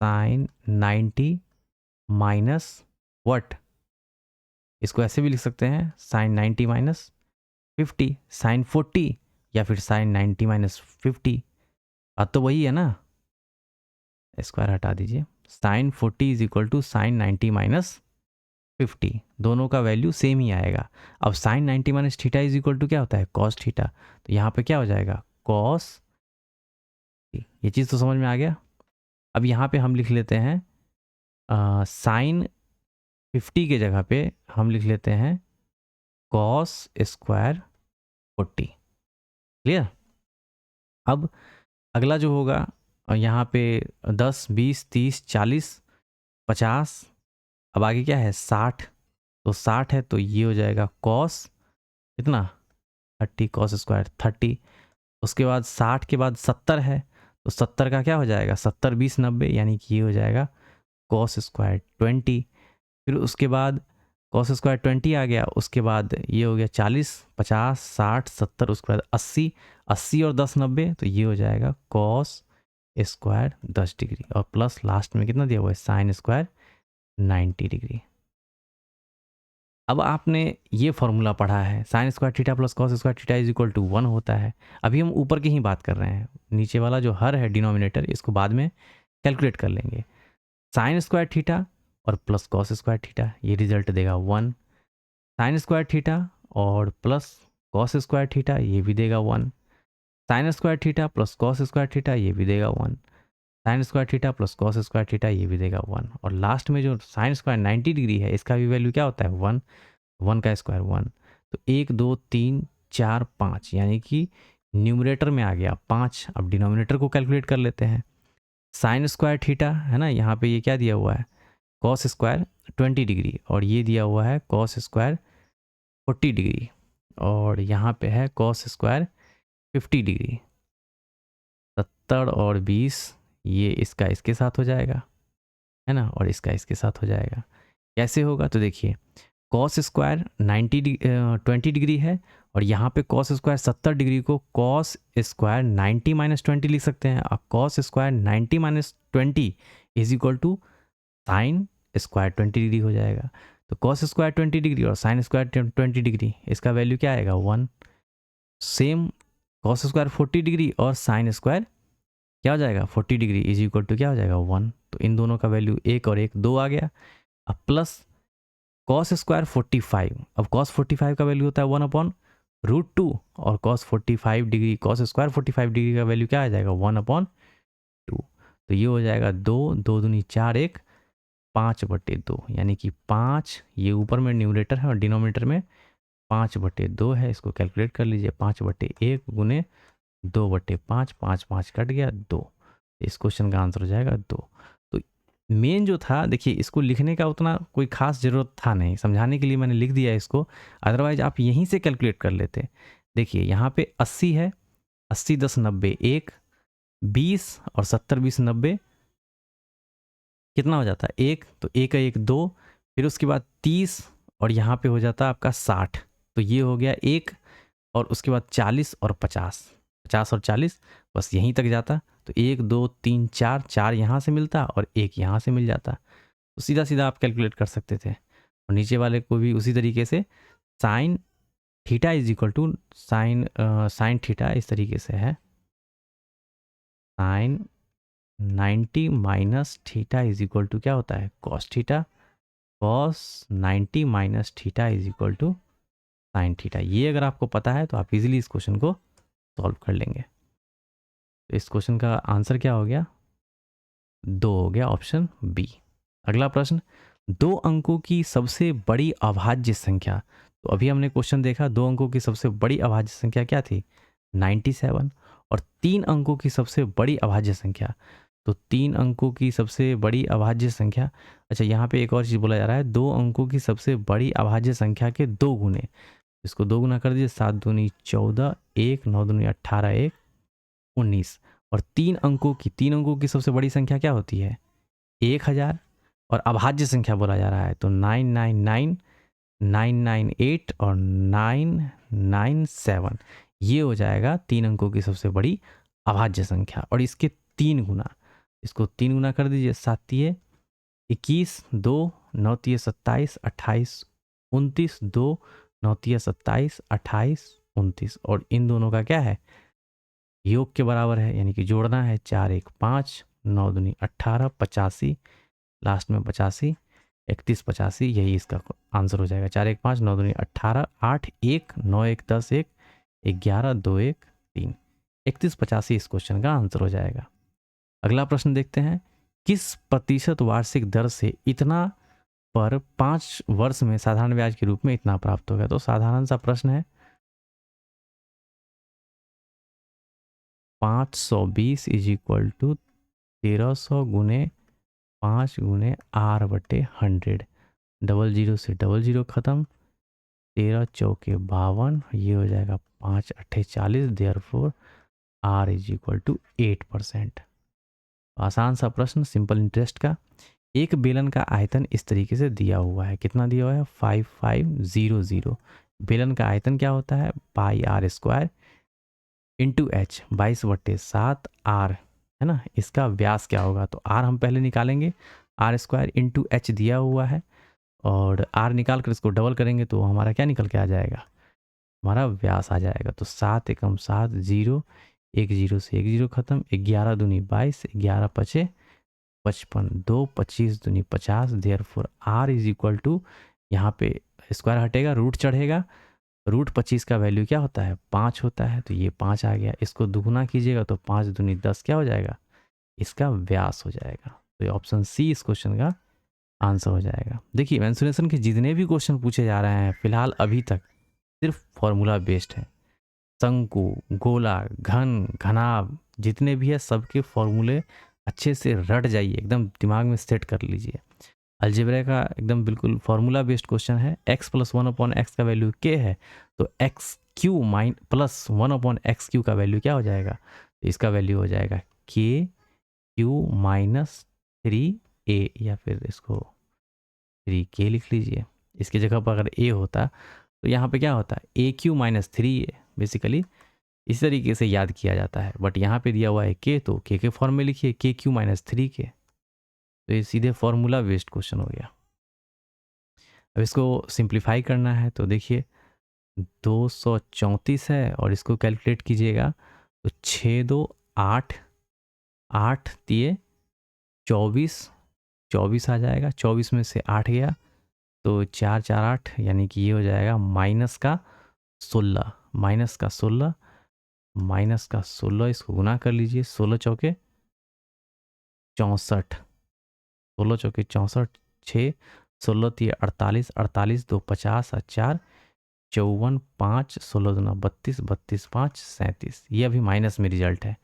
sine 90 minus what? इसको ऐसे भी लिख सकते हैं, साइन 90 माइनस 50, साइन 40, या फिर साइन 90 माइनस 50। अब तो वही है ना, स्क्वायर हटा दीजिए। Sine 40 is equal to sine 90 minus 50, दोनों का वैल्यू सेम ही आएगा। अब sine 90 minus theta is equal to क्या होता है? Cos theta. तो यहाँ पे क्या हो जाएगा? कॉस। ये चीज़ तो समझ में आ गया। अब यहाँ पे हम लिख लेते हैं साइन 50 के जगह पे हम लिख लेते हैं कॉस स्क्वायर 40। क्लियर? अब अगला जो होगा, यहाँ पे 10, 20, 30, 40, 50, अब आगे क्या है? 60। तो 60 है तो ये हो जाएगा कॉस कितना? 30, कॉस स्क्वायर 30। उसके बाद 60 के बाद 70 है, तो 70 का क्या हो जाएगा? 70, 20, 90, यानी कि ये हो जाएगा कॉस स्क्वायर 20। फिर उसके बाद कॉस स्क्वायर 20 आ गया, उसके बाद ये हो गया 40, 50, 60, 70, उसके बाद 80, 80 और 10, 90, तो ये हो जाएगा कॉस स्क्वायर 10 डिग्री, और प्लस लास्ट में कितना दिया हुआ है? Sine square 90 degree. अब आपने ये फॉर्मूला पढ़ा है, sine square theta plus cos square theta is equal to 1 होता है। अभी हम ऊपर की ही बात कर रहे हैं, नीचे वाला जो हर है डिनोमिनेटर, इसको बाद में कैलकुलेट कर लेंगे। साइन स्क्वायर थीटा और प्लस कॉस स्क्वायर थीटा, ये रिजल्ट देगा 1। साइन स्क्वायर थीटा और प्लस कॉस स्क्वायर थीटा, ये भी देगा 1। Sign square theta plus cos square theta, ये भी देगा 1। Sign square theta plus cos square theta, ये भी देगा 1। और लास्ट में जो साइन स्क्वायर 90 डिग्री है, इसका भी वैल्यू क्या होता है? 1। 1 का स्क्वायर 1। तो 1, 2, 3, 4, 5, यानी कि न्यूमरेटर में आ गया 5। अब डिनोमिनेटर को कैलकुलेट कर लेते हैं। साइन स्क्वायर थीटा है ना, यहाँ पे ये क्या दिया हुआ है? कॉस स्क्वायर 20 डिग्री, और ये दिया हुआ है कॉस स्क्वायर 40 डिग्री, और यहाँ पे है कॉस स्क्वायर 50 डिग्री। 70 और 20, ये इसका इसके साथ हो जाएगा, है ना, और इसका इसके साथ हो जाएगा। कैसे होगा? तो देखिए, कॉस स्क्वायर 20 डिग्री है, और यहाँ पे कॉस स्क्वायर 70 डिग्री को कॉस स्क्वायर 90 माइनस 20 लिख सकते हैं। अब cos square 90 minus 20 is equal to sine square 20 degree हो जाएगा। तो कॉस स्क्वायर 20 डिग्री और साइन स्क्वायर 20 डिग्री, इसका वैल्यू क्या आएगा? 1। सेम कॉस स्क्वायर 40 डिग्री और साइन स्क्वायर क्या हो जाएगा? 40 डिग्री इज इक्वल टू क्या हो जाएगा? 1। तो इन दोनों का वैल्यू 1 और 1 2 आ गया। अब प्लस कॉस स्क्वायर 45, अब कॉस 45 का वैल्यू होता है 1/√2, और cos 45 degree, cos square 45 degree का वैल्यू क्या आ जाएगा? 1/2। तो ये हो जाएगा 2, 2 दूनी 4, 1, 5/2, यानी कि 5, ये ऊपर में न्यूमरेटर है और डिनोमिनेटर में 5/2 है। इसको कैलकुलेट कर लीजिए, 5/1 गुने 2/5, 5 5 कट गया 2। इस क्वेश्चन का आंसर हो जाएगा 2। तो मेन जो था, देखिए इसको लिखने का उतना कोई ख़ास ज़रूरत था नहीं, समझाने के लिए मैंने लिख दिया इसको, अदरवाइज़ आप यहीं से कैलकुलेट कर लेते। देखिए यहाँ पे 80 है, 80 10 90 1, 20 और 70 20 90 कितना हो जाता है 1, तो 1 का 1 2, फिर उसके बाद 30 और यहाँ पे हो जाता है आपका 60, तो ये हो गया 1, और उसके बाद 40 और 50, 50 और 40 बस यहीं तक जाता, तो 1 2 3 4, 4 यहाँ से मिलता और 1 यहाँ से मिल जाता, तो सीधा सीधा आप कैलकुलेट कर सकते थे। और नीचे वाले को भी उसी तरीके से sine theta is equal to sine theta इस तरीके से है, sine 90 minus theta is equal to क्या होता है cos theta, cos 90 minus theta is equal to sine theta. ये अगर आपको पता है तो आप इजीली इस क्वेश्चन को सॉल्व कर लेंगे। तो इस क्वेश्चन का आंसर क्या हो गया, 2 हो गया, ऑप्शन बी। अगला प्रश्न, 2 अंकों की सबसे बड़ी अभाज्य संख्या। तो अभी हमने क्वेश्चन देखा 2 अंकों की सबसे बड़ी अभाज्य संख्या क्या थी 97, और 3 अंकों की सबसे बड़ी अभाज्य संख्या, तो 3 अंकों की सबसे बड़ी अभाज्य संख्या, अच्छा यहाँ पे एक और चीज़ बोला जा रहा है 2 अंकों की सबसे बड़ी अभाज्य संख्या के 2 गुने, इसको 2 गुना कर दीजिए, 7 दूनी 14, 1 9 दूनी 18, 1 19, और 3 अंकों की सबसे बड़ी संख्या क्या होती है 1000, और अभाज्य संख्या बोला जा रहा है तो 999, 998 और 997, ये हो जाएगा 3 अंकों की सबसे बड़ी अभाज्य संख्या, और इसके 3 गुना, इसको 3 गुना कर दीजिए, 7 तिये 21, 2 9 तिये 27, 28 29, 2 9 तिये 27, 28 29, और इन दोनों का क्या है योग के बराबर है, यानी कि जोड़ना है, 4 1 5, 9 दूनी 18, 85, लास्ट में 85, 31 85, यही इसका आंसर हो जाएगा, 4 1 5, 9 दूनी 18, 8 1 9 1 10 1, 11 2 1 3, 31 85 इस क्वेश्चन का आंसर हो जाएगा। अगला प्रश्न देखते हैं, किस प्रतिशत वार्षिक दर से इतना पर 5 वर्ष में साधारण ब्याज के रूप में इतना प्राप्त होगा। तो साधारण सा प्रश्न है, 520 इज इक्वल टू 1300 गुने 5 गुने आर बटे 100, डबल जीरो से डबल जीरो ख़त्म, 13 चौके 52, ये हो जाएगा 5 अट्ठे 40, therefore R is equal to 8%। आसान सा प्रश्न, सिंपल इंटरेस्ट का। एक बेलन का आयतन इस तरीके से दिया हुआ है, कितना दिया हुआ है 5500, बेलन का आयतन क्या होता है pi R square into H, 22/7 R है ना, इसका व्यास क्या होगा, तो आर हम पहले निकालेंगे, आर स्क्वायर इंटू एच दिया हुआ है, और आर निकाल कर इसको डबल करेंगे तो हमारा क्या निकल के आ जाएगा, हमारा व्यास आ जाएगा। तो 7 एकम 7, 0 1 0 से 1 0 खत्म, 11 दूनी 22, 11 पचे 55, 2 25 दूनी 50, therefore R is equal to, यहाँ पे स्क्वायर हटेगा रूट चढ़ेगा, रूट 25 का वैल्यू क्या होता है 5 होता है, तो ये 5 आ गया, इसको दुगुना कीजिएगा तो 5 दूनी 10 क्या हो जाएगा, इसका व्यास हो जाएगा। तो ये ऑप्शन सी इस क्वेश्चन का आंसर हो जाएगा। देखिए मेंसुरेशन के जितने भी क्वेश्चन पूछे जा रहे हैं फिलहाल अभी तक सिर्फ फॉर्मूला बेस्ड है, शंकु गोला घन घनाभ जितने भी है सबके फॉर्मूले अच्छे से रट जाइए, एकदम दिमाग में सेट कर लीजिए। अलजेब्रा का एकदम बिल्कुल फार्मूला बेस्ड क्वेश्चन है, x प्लस 1/x का वैल्यू k है, तो x Q plus 1/x Q का वैल्यू क्या हो जाएगा, तो इसका वैल्यू हो जाएगा k q माइनस 3a, या फिर इसको 3k लिख लीजिए, इसकी जगह पर अगर a होता तो यहाँ पे क्या होता है ए क्यू माइनस 3a, बेसिकली इस तरीके से याद किया जाता है, बट यहाँ पे दिया हुआ है k, तो k के फॉर्म में लिखिए k q माइनस 3k, तो ये सीधे फॉर्मूला बेस्ड क्वेश्चन हो गया। अब इसको सिंप्लीफाई करना है तो देखिए 234 है, और इसको कैलकुलेट कीजिएगा तो 6 2 8, 8 दिए 24, 24 आ जाएगा, 24 में से 8 गया तो 4 4 8, यानी कि ये हो जाएगा माइनस का 16, माइनस का 16, माइनस का 16, इसको गुना कर लीजिए, 16 चौके 64, 16 चौके 64, 6 16 तिये 48, 48 2 50 और 4 54, 5 16 दूना 32, 32 5 37, ये अभी माइनस में रिजल्ट है,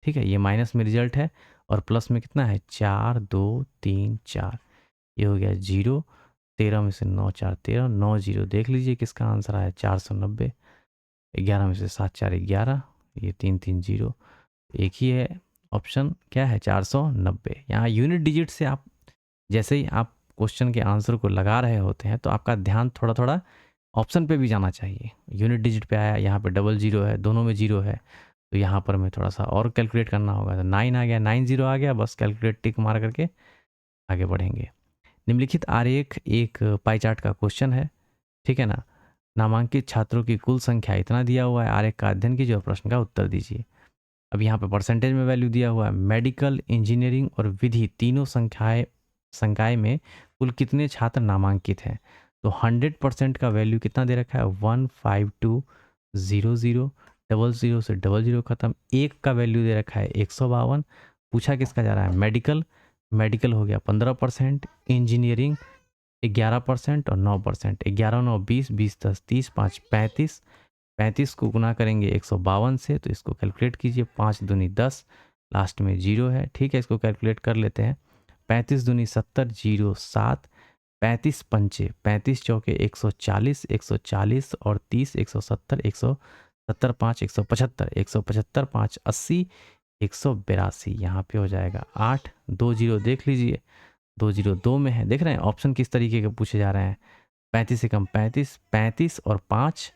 ठीक है, ये माइनस में रिजल्ट है, और प्लस में कितना है 4 2 3 4, ये हो गया 0। 13 में से 9 4 13, 9 0 देख लीजिए किसका आंसर आया 490। 11 में से 7 4 11, ये 3 3 0, एक ही है ऑप्शन, क्या है 490। यहाँ यूनिट डिजिट से आप जैसे ही आप क्वेश्चन के आंसर को लगा रहे होते हैं तो आपका ध्यान थोड़ा थोड़ा ऑप्शन पे भी जाना चाहिए। यूनिट डिजिट पे आया, यहाँ पे डबल जीरो है, दोनों में जीरो है, तो यहाँ पर हमें थोड़ा सा और कैलकुलेट करना होगा। तो 9 आ गया, 9 0 आ गया, बस कैलकुलेट टिक मार करके आगे बढ़ेंगे। निम्नलिखित आरेख एक पाई चार्ट का क्वेश्चन है, ठीक है ना। नामांकित छात्रों की कुल संख्या इतना दिया हुआ है, आरेख का अध्ययन कीजिए और प्रश्न का उत्तर दीजिए। अब यहाँ पे परसेंटेज में वैल्यू दिया हुआ है। मेडिकल, इंजीनियरिंग और विधि तीनों संकाय में कुल कितने छात्र नामांकित हैं। तो 100% का वैल्यू कितना दे रखा है 15200, 00 से 00 खत्म। एक का वैल्यू दे रखा है 152। पूछा किसका जा रहा है मेडिकल, मेडिकल हो गया 15%, इंजीनियरिंग 11% और 9%। 11 9 20, 20 10 30, 5 35, 35 को गुना करेंगे 152 से, तो इसको कैलकुलेट कीजिए। 5 दूनी 10, लास्ट में 0 है, ठीक है, इसको कैलकुलेट कर लेते हैं। 35 दूनी 70, 0 7, 35 पंचे 35 चौके 140, 140 और 30 170, 170 5 175, 175 5 80, 182, यहाँ पे हो जाएगा 8। 2 0 देख लीजिए, 2 0 2 में है, देख रहे हैं ऑप्शन किस तरीके के पूछे जा रहे हैं। 35 से कम 35, 35 और 5,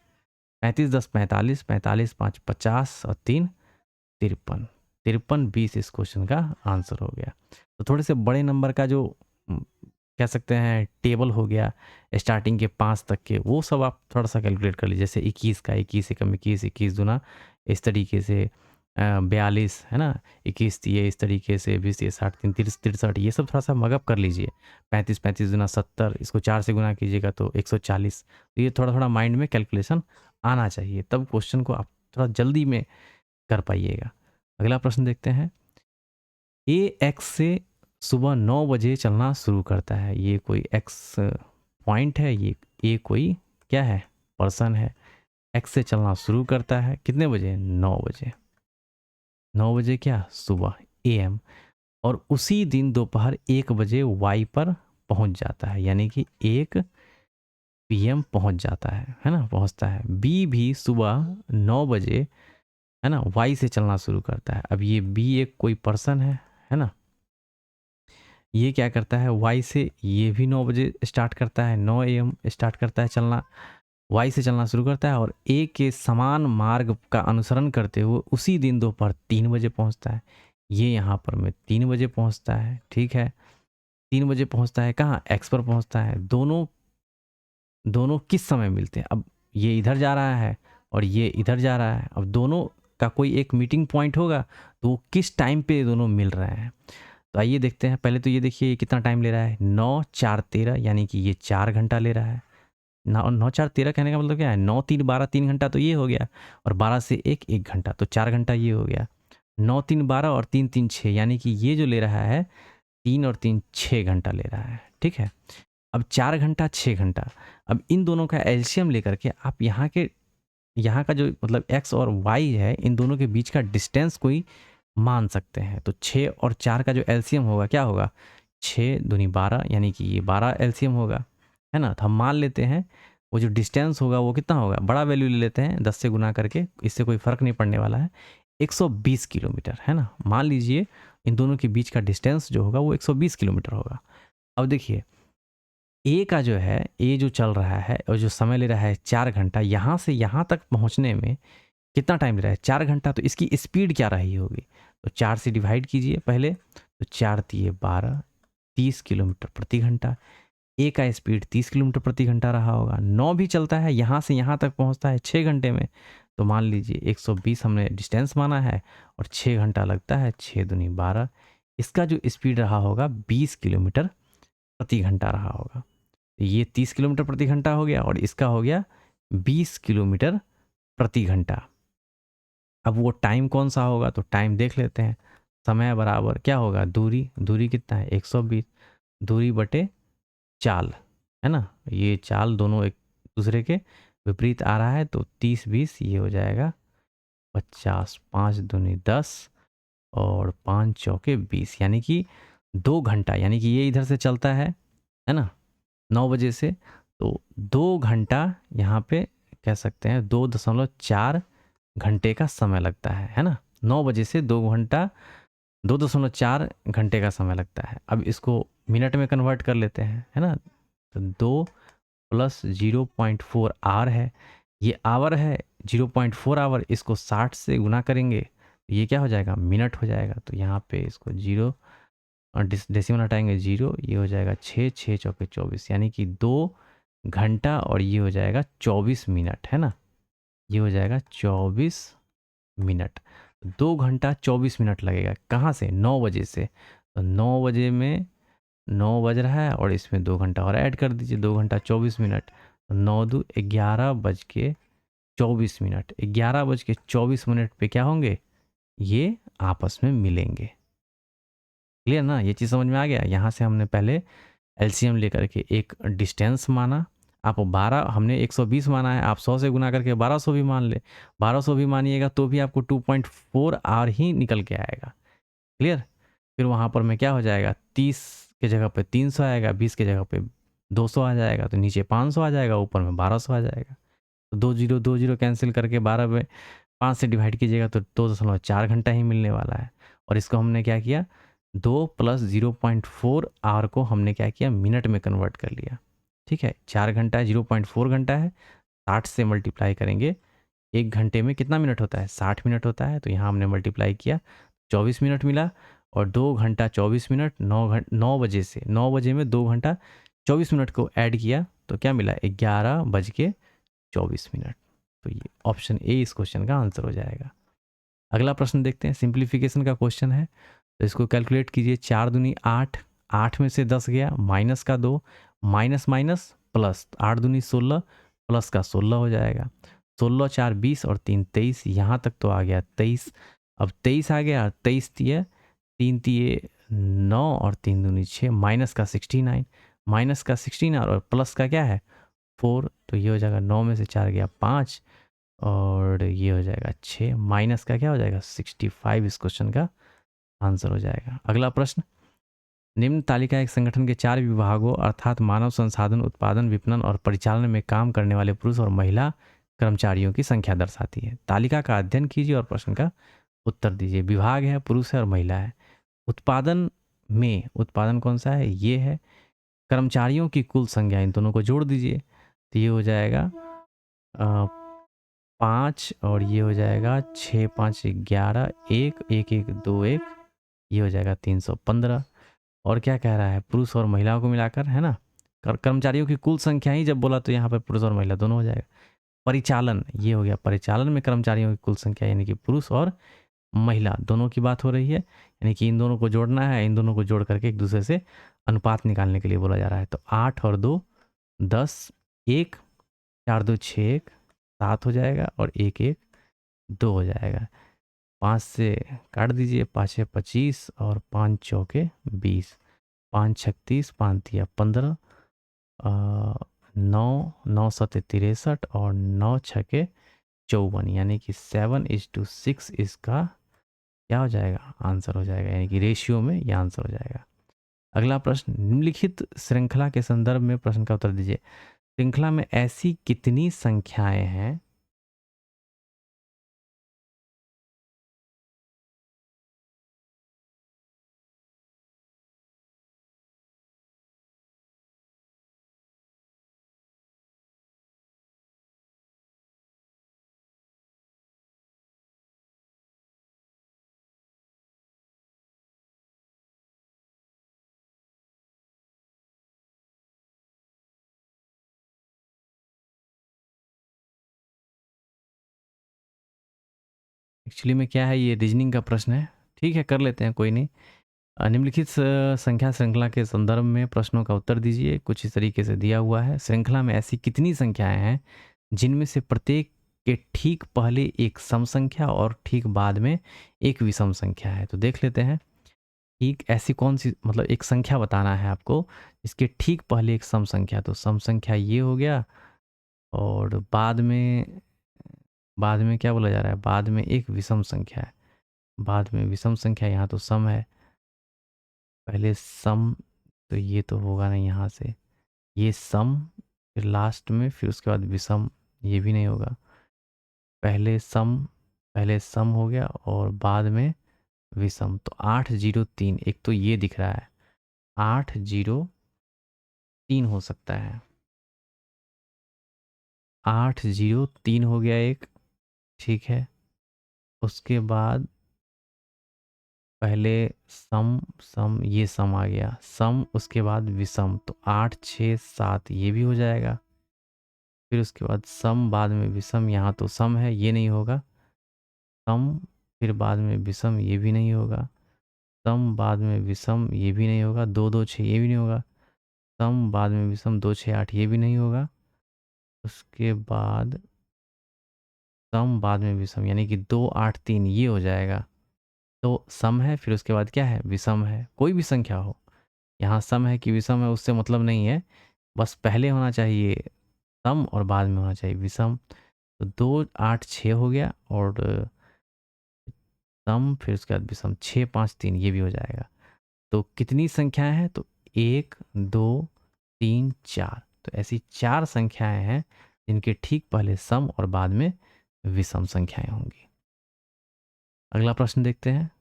35 10 45, 45 5 50 और 3 53, 53 20 इस क्वेश्चन का आंसर हो गया। तो थोड़े से बड़े नंबर का जो कह सकते हैं टेबल हो गया स्टार्टिंग के 5 तक के, वो सब आप थोड़ा सा कैलकुलेट कर लीजिए। जैसे 21 का 21 से कम 21, 21 दूना, इस तरीके से 42 है ना, 21 ये इस तरीके से 20 ये 60 3 63, ये सब थोड़ा सा मगअप कर लीजिए। 35 35 दूना 70, इसको 4 से गुना कीजिएगा तो 140। तो ये थोड़ा थोड़ा माइंड में कैलकुलेशन आना चाहिए, तब क्वेश्चन को आप थोड़ा जल्दी में कर पाइएगा। अगला प्रश्न देखते हैं। ए एक्स से सुबह 9 बजे चलना शुरू करता है, ये कोई एक्स पॉइंट है, ये ए कोई क्या है पर्सन है। एक्स से चलना शुरू करता है कितने बजे 9 बजे, 9 बजे क्या सुबह AM, और उसी दिन दोपहर 1 बजे वाई पर पहुंच जाता है, यानी कि 1 PM पहुंच जाता है ना, पहुंचता है। बी भी सुबह 9 बजे है ना वाई से चलना शुरू करता है। अब ये बी एक कोई पर्सन है ना, ये क्या करता है वाई से, ये भी 9 बजे स्टार्ट करता है, 9 AM स्टार्ट करता है चलना, वाई से चलना शुरू करता है और ए के समान मार्ग का अनुसरण करते हुए उसी दिन दोपहर 3 बजे पहुंचता है। ये यहाँ पर में 3 बजे पहुंचता है, ठीक है, 3 बजे पहुंचता है, कहाँ एक्स पर पहुंचता है। दोनों दोनों किस समय मिलते हैं, अब ये इधर जा रहा है और ये इधर जा रहा है, अब दोनों का कोई एक मीटिंग पॉइंट होगा, तो वो किस टाइम पे दोनों मिल रहे हैं। तो आइए देखते हैं। पहले तो ये देखिए ये कितना टाइम ले रहा है 9 4 13, यानी कि ये 4 घंटा ले रहा है। 9 4 13 कहने का मतलब क्या है 9 3 12, 3 घंटा तो ये हो गया, और 12 से 1 घंटा, तो 4 घंटा ये हो गया। 9 3 12 और 3 3 6, यानी कि ये जो ले रहा है 3 और 3 6 घंटा ले रहा है, ठीक है। अब 4 घंटा 6 घंटा, अब इन दोनों का एलसीएम लेकर के आप यहाँ का जो मतलब एक्स और वाई है, इन दोनों के बीच का डिस्टेंस कोई मान सकते हैं। तो 6 और 4 का जो एलसीएम होगा क्या होगा 6 दूनी 12, यानी कि ये 12 एलसीएम होगा, है ना। तो हम मान लेते हैं वो जो डिस्टेंस होगा वो कितना होगा, बड़ा वैल्यू ले लेते हैं 10 से गुना करके, इससे कोई फ़र्क नहीं पड़ने वाला है, 120 किलोमीटर, है ना। मान लीजिए इन दोनों के बीच का डिस्टेंस जो होगा वो 120 किलोमीटर होगा। अब देखिए ए का जो है, ए जो चल रहा है और जो समय ले रहा है 4 घंटा, यहाँ से यहाँ तक पहुँचने में कितना टाइम ले रहा है 4 घंटा, तो इसकी स्पीड क्या रही होगी। तो 4 से डिवाइड कीजिए पहले, तो 4 तिये 12, 30 किलोमीटर प्रति घंटा। ए का स्पीड 30 किलोमीटर प्रति घंटा रहा होगा। 9 भी चलता है, यहाँ से यहाँ तक पहुँचता है 6 घंटे में, तो मान लीजिए 120 हमने डिस्टेंस माना है और 6 घंटा लगता है, 6 दूनी 12, इसका जो स्पीड रहा होगा 20 किलोमीटर प्रति घंटा रहा होगा। ये 30 किलोमीटर प्रति घंटा हो गया और इसका हो गया 20 किलोमीटर प्रति घंटा। अब वो टाइम कौन सा होगा, तो टाइम देख लेते हैं। समय बराबर क्या होगा दूरी, दूरी कितना है 120, दूरी बटे चाल, है ना। ये चाल दोनों एक दूसरे के विपरीत आ रहा है, तो 30 20 ये हो जाएगा 50, 5 दूनी 10 और 5 चौके 20, यानी कि 2 घंटा, यानी कि ये इधर से चलता है ना, 9 बजे से, तो 2 घंटा यहाँ पे कह सकते हैं 2.4 घंटे का समय लगता है ना। 9 बजे से 2 घंटा 2.4 घंटे का समय लगता है। अब इसको मिनट में कन्वर्ट कर लेते हैं, है ना। तो 2 प्लस 0.4 आवर है, ये आवर है, 0.4 आवर, इसको 60 से गुना करेंगे तो ये क्या हो जाएगा, मिनट हो जाएगा। तो यहाँ पे इसको 0 और डेसिमल हटाएंगे 0, ये हो जाएगा 6, 6 चौके 24, यानी कि 2 घंटा और ये हो जाएगा 24 मिनट, है ना। ये हो जाएगा 24 मिनट। 2 घंटा 24 मिनट लगेगा, कहाँ से, 9 बजे से। तो 9 बजे में 9 बज रहा है और इसमें 2 घंटा और ऐड कर दीजिए, 2 घंटा 24 मिनट, तो 9 दू 11 बज के 24 मिनट, 11 बज के 24 मिनट पे क्या होंगे, ये आपस में मिलेंगे। क्लियर ना, ये चीज़ समझ में आ गया। यहाँ से हमने पहले एलसीएम लेकर के एक डिस्टेंस माना, आप 12, हमने 120 माना है, आप 100 से गुना करके 1200 भी मान ले, 1200 भी मानिएगा तो भी आपको 2.4 आवर ही निकल के आएगा। क्लियर। फिर वहाँ पर में क्या हो जाएगा, 30 के जगह पे 300 आएगा, 20 के जगह पे 200 आ जाएगा, तो नीचे 500 आ जाएगा, ऊपर में 1200 आ जाएगा। तो 2 जीरो कैंसिल करके 12 में 5 से डिवाइड कीजिएगा तो 2.4 घंटा ही मिलने वाला है। और इसको हमने क्या किया, 2 प्लस 0.4 आवर को हमने क्या किया, मिनट में कन्वर्ट कर लिया। ठीक है, 4 घंटा है, 0.4 घंटा है, 60 से मल्टीप्लाई करेंगे, 1 घंटे में कितना मिनट होता है, 60 मिनट होता है। तो यहाँ हमने मल्टीप्लाई किया, 24 मिनट मिला, और 2 घंटा 24 मिनट, 9 बजे से, 9 बजे में 2 घंटा 24 मिनट को ऐड किया तो क्या मिला, 11 बज के 24 मिनट। तो ये ऑप्शन ए इस क्वेश्चन का आंसर हो जाएगा। अगला प्रश्न देखते हैं, सिंप्लीफिकेशन का क्वेश्चन है। तो इसको कैलकुलेट कीजिए, 4 दूनी 8, 8 में से 10 गया, माइनस का 2, माइनस माइनस प्लस, 8 दूनी 16, प्लस का 16 हो जाएगा, 16 4 20 और 3 23, यहाँ तक तो आ गया 23। अब 23 आ गया, 23 तिये 3 तिये 9 और 3 दूनी 6, माइनस का 69, माइनस का 16 और प्लस का क्या है 4, तो ये हो जाएगा 9 में से 4 गया 5 और ये हो जाएगा 6, माइनस का क्या हो जाएगा 65, इस क्वेश्चन का आंसर हो जाएगा। अगला प्रश्न, निम्न तालिका एक संगठन के 4 विभागों अर्थात मानव संसाधन, उत्पादन, विपणन और परिचालन में काम करने वाले पुरुष और महिला कर्मचारियों की संख्या दर्शाती है। तालिका का अध्ययन कीजिए और प्रश्न का उत्तर दीजिए। विभाग है, पुरुष है और महिला है। उत्पादन में, उत्पादन कौन सा है, ये है। कर्मचारियों की कुल संख्या, इन दोनों को जोड़ दीजिए तो ये हो जाएगा 5 और ये हो जाएगा 6 5 11, 1 1 1 2 1, ये हो जाएगा 315। और क्या कह रहा है, पुरुष और महिलाओं को मिलाकर, है ना। कर्मचारियों की कुल संख्या ही जब बोला तो यहाँ पर पुरुष और महिला दोनों हो जाएगा। परिचालन, ये हो गया, परिचालन में कर्मचारियों की कुल संख्या यानी कि पुरुष और महिला दोनों की बात हो रही है, यानी कि इन दोनों को जोड़ना है, इन दोनों को जोड़ करके एक दूसरे से अनुपात निकालने के लिए बोला जा रहा है। तो 8 और 2 10, 1 4 2 6 1 7 हो जाएगा और 1 1 2 हो जाएगा। 5 से काट दीजिए, 5 6 25 और 5 चौके 20, 5 36, 5 तिया 15, 9 9 7 63 और 9 छके 54, यानी कि 7:6 इसका क्या हो जाएगा, आंसर हो जाएगा, यानी कि रेशियो में ये आंसर हो जाएगा। अगला प्रश्न, निम्नलिखित श्रृंखला के संदर्भ में प्रश्न का उत्तर दीजिए। श्रृंखला में ऐसी कितनी संख्याएं हैं एक्चुअली में क्या है, ये रीजनिंग का प्रश्न है, ठीक है कर लेते हैं, कोई नहीं। निम्नलिखित संख्या श्रृंखला के संदर्भ में प्रश्नों का उत्तर दीजिए। कुछ इस तरीके से दिया हुआ है, श्रृंखला में ऐसी कितनी संख्याएं हैं जिनमें से प्रत्येक के ठीक पहले एक सम संख्या और ठीक बाद में एक विषम संख्या है। तो देख लेते हैं, ठीक ऐसी कौन सी, मतलब एक संख्या बताना है आपको, इसके ठीक पहले एक सम संख्या, तो सम संख्या ये हो गया, और बाद में क्या बोला जा रहा है, बाद में एक विषम संख्या है। बाद में विषम संख्या, यहाँ तो सम है, पहले सम, तो ये तो होगा नहीं यहाँ से, ये सम, फिर लास्ट में, फिर उसके बाद विषम, ये भी नहीं होगा, पहले सम, पहले सम हो गया और बाद में विषम, तो 803, एक तो ये दिख रहा है 803 हो सकता है, 803 हो गया एक, ठीक है। उसके बाद पहले सम, सम, ये सम आ गया, सम, उसके बाद विषम, तो 8 6 7 ये भी हो जाएगा, फिर उसके बाद सम, बाद में विषम, यहाँ तो सम है, ये नहीं होगा, सम, फिर बाद में विषम, ये भी नहीं होगा, सम, बाद में विषम, ये भी नहीं होगा, 2 2 6 ये भी नहीं होगा, सम, बाद में विषम, 2 6 8 ये भी नहीं होगा, उसके बाद सम, बाद में विषम, यानी कि 2 8 3 ये हो जाएगा। तो सम है, फिर उसके बाद क्या है, विषम है, कोई भी संख्या हो, यहाँ सम है कि विषम है उससे मतलब नहीं है, बस पहले होना चाहिए सम और बाद में होना चाहिए विषम। तो 2 8 6 हो गया और सम, फिर उसके बाद विषम, 6 5 3 ये भी हो जाएगा। तो कितनी संख्याएं हैं, तो 1 2 3 4, तो ऐसी 4 संख्याएं हैं जिनके ठीक पहले सम और बाद में विषम संख्याएं होंगी। अगला प्रश्न देखते हैं।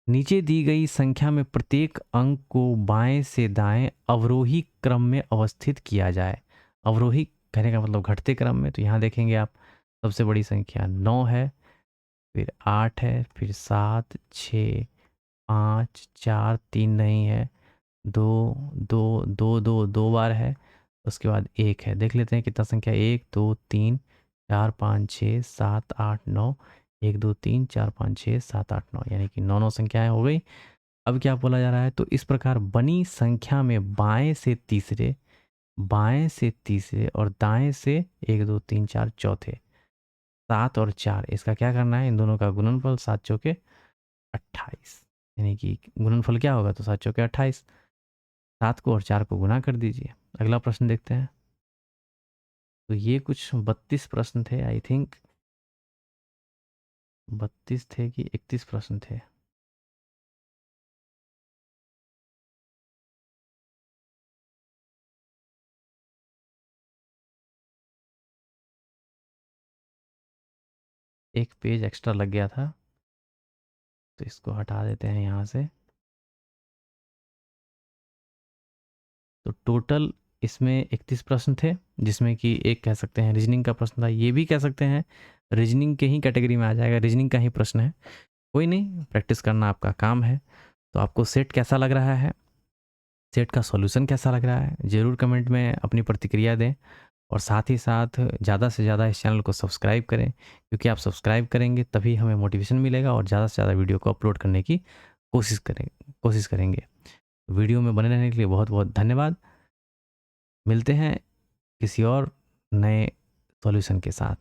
नीचे दी गई संख्या में प्रत्येक अंक को बाएं से दाएं अवरोही क्रम में अवस्थित किया जाए। अवरोही कहने का मतलब घटते क्रम में, तो यहाँ देखेंगे आप, सबसे बड़ी संख्या 9 है, फिर 8 है, फिर 7 6 5 4 3 नहीं है, 2 2 2 2 2 बार है, उसके बाद 1 है। देख लेते हैं कितना संख्या, 1 2 3 4 5 6 7 8 9, 1 2 3 4 5 6 7 8 9, यानी कि 9 संख्याएं हो गई। अब क्या बोला जा रहा है, तो इस प्रकार बनी संख्या में बाएं से तीसरे, बाएं से तीसरे और दाएं से 1 2 3 4 चौथे, 7 और 4, इसका क्या करना है, इन दोनों का गुणनफल, 7 चौके 28, यानी कि गुणनफल क्या होगा, तो 7 चौके 28, 7 को और 4 को गुना कर दीजिए। अगला प्रश्न देखते हैं। तो ये कुछ 32 प्रश्न थे, आई थिंक 32 थे कि 31 प्रश्न थे। एक पेज एक्स्ट्रा लग गया था, तो इसको हटा देते हैं यहाँ से। तो टोटल इसमें 31 प्रश्न थे, जिसमें कि एक कह सकते हैं रीजनिंग का प्रश्न था, ये भी कह सकते हैं रीजनिंग के ही कैटेगरी में आ जाएगा, रीजनिंग का ही प्रश्न है, कोई नहीं, प्रैक्टिस करना आपका काम है। तो आपको सेट कैसा लग रहा है, सेट का सॉल्यूशन कैसा लग रहा है, ज़रूर कमेंट में अपनी प्रतिक्रिया दें, और साथ ही साथ ज़्यादा से ज़्यादा इस चैनल को सब्सक्राइब करें, क्योंकि आप सब्सक्राइब करेंगे तभी हमें मोटिवेशन मिलेगा और ज़्यादा से ज़्यादा वीडियो को अपलोड करने की कोशिश करेंगे। वीडियो में बने रहने के लिए बहुत बहुत धन्यवाद। मिलते हैं किसी और नए सॉल्यूशन के साथ।